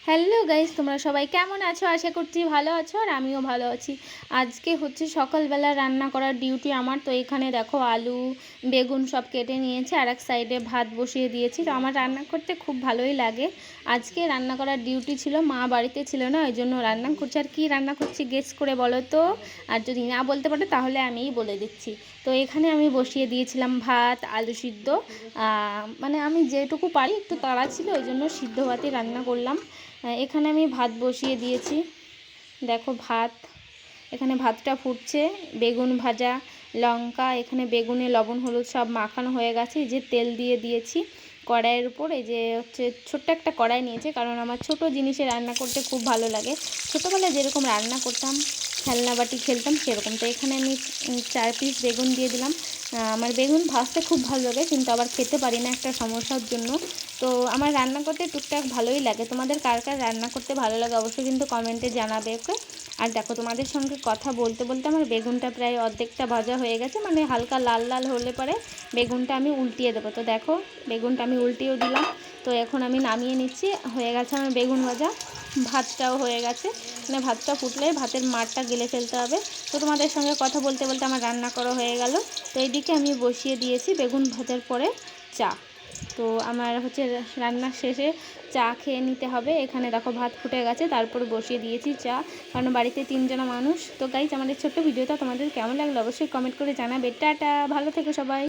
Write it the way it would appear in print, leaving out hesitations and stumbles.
Hello guys, তোমরা সবাই কেমন আছো? আশা করছি ভালো আছো আর আমিও ভালো আছি। আজকে হচ্ছে সকালবেলা রান্না করার ডিউটি আমার। তো এখানে দেখো আলু বেগুন সব কেটে নিয়েছি, আর এক সাইডে ভাত বসিয়ে দিয়েছি। তো আমার রান্না করতে খুব ভালোই লাগে। আজকে রান্না করার ডিউটি ছিল, মা বাড়িতে ছিল না, ওই জন্য রান্না করছি। আর কি রান্না করছি গেস করে বলো তো? আর যদি না বলতে পারো তাহলে আমিই বলে দিচ্ছি। তো এখানে আমি বসিয়ে দিয়েছিলাম ভাত, আলু সিদ্ধ। মানে আমি যেটুকু পারি, একটু তাড়া ছিল ওই জন্য সিদ্ধ ভাতই রান্না করলাম। এখানে আমি ভাত বসিয়ে দিয়েছি, দেখো ভাত। এখানে ভাতটা ফুটছে, বেগুন ভাজা, লঙ্কা, এখানে বেগুনে লবণ হলুদ সব মাখানো হয়ে গেছে। এই যে তেল দিয়ে দিয়েছি কড়াইয়ের উপর। এই যে হচ্ছে ছোট্ট একটা কড়াই নিয়েছে, কারণ আমার ছোট জিনিসে রান্না করতে খুব ভালো লাগে। ছোটোবেলায় যেরকম রান্না করতাম, খেলনা বাটি খেলতাম সেরকম। তো এখানে আমি 4 পিস বেগুন দিয়ে দিলাম। আমার বেগুন ভাজতে খুব ভালো লাগে, কিন্তু আবার খেতে পারি না একটা সমস্যার জন্য। তো আমার রান্না করতে টুকটাক ভালোই লাগে। তোমাদের কার কার রান্না করতে ভালো লাগে অবশ্যই কিন্তু কমেন্টে জানাবে, ওকে? আর দেখো, তোমাদের সঙ্গে কথা বলতে বলতে আমার বেগুনটা প্রায় অর্ধেকটা ভাজা হয়ে গেছে। মানে হালকা লাল লাল হলে পরে বেগুনটা আমি উল্টিয়ে দেবো। তো দেখো, বেগুনটা আমি উল্টিয়েও দিলাম। তো এখন আমি নামিয়ে নিচ্ছি, হয়ে গেছে আমার বেগুন ভাজা। ভাতটাও হয়ে গেছে, মানে ভাতটা ফুটলে ভাতের মারটা গেলে ফেলতে হবে। তো তোমাদের সঙ্গে কথা বলতে বলতে আমার রান্না করা হয়ে গেল। তো এইদিকে আমি বসিয়ে দিয়েছি বেগুন ভাজার পরে চা। তো আমার হচ্ছে রান্নার শেষে চা খেয়ে নিতে হবে। এখানে দেখো ভাত ফুটে গেছে, তারপর বসিয়ে দিয়েছি চা, কারণ বাড়িতে 3 জনা মানুষ। তো গাইজ, আমাদের ছোট্ট ভিডিওটা তোমাদের কেমন লাগলো অবশ্যই কমেন্ট করে জানাবে। টাটা, ভালো থেকো সবাই।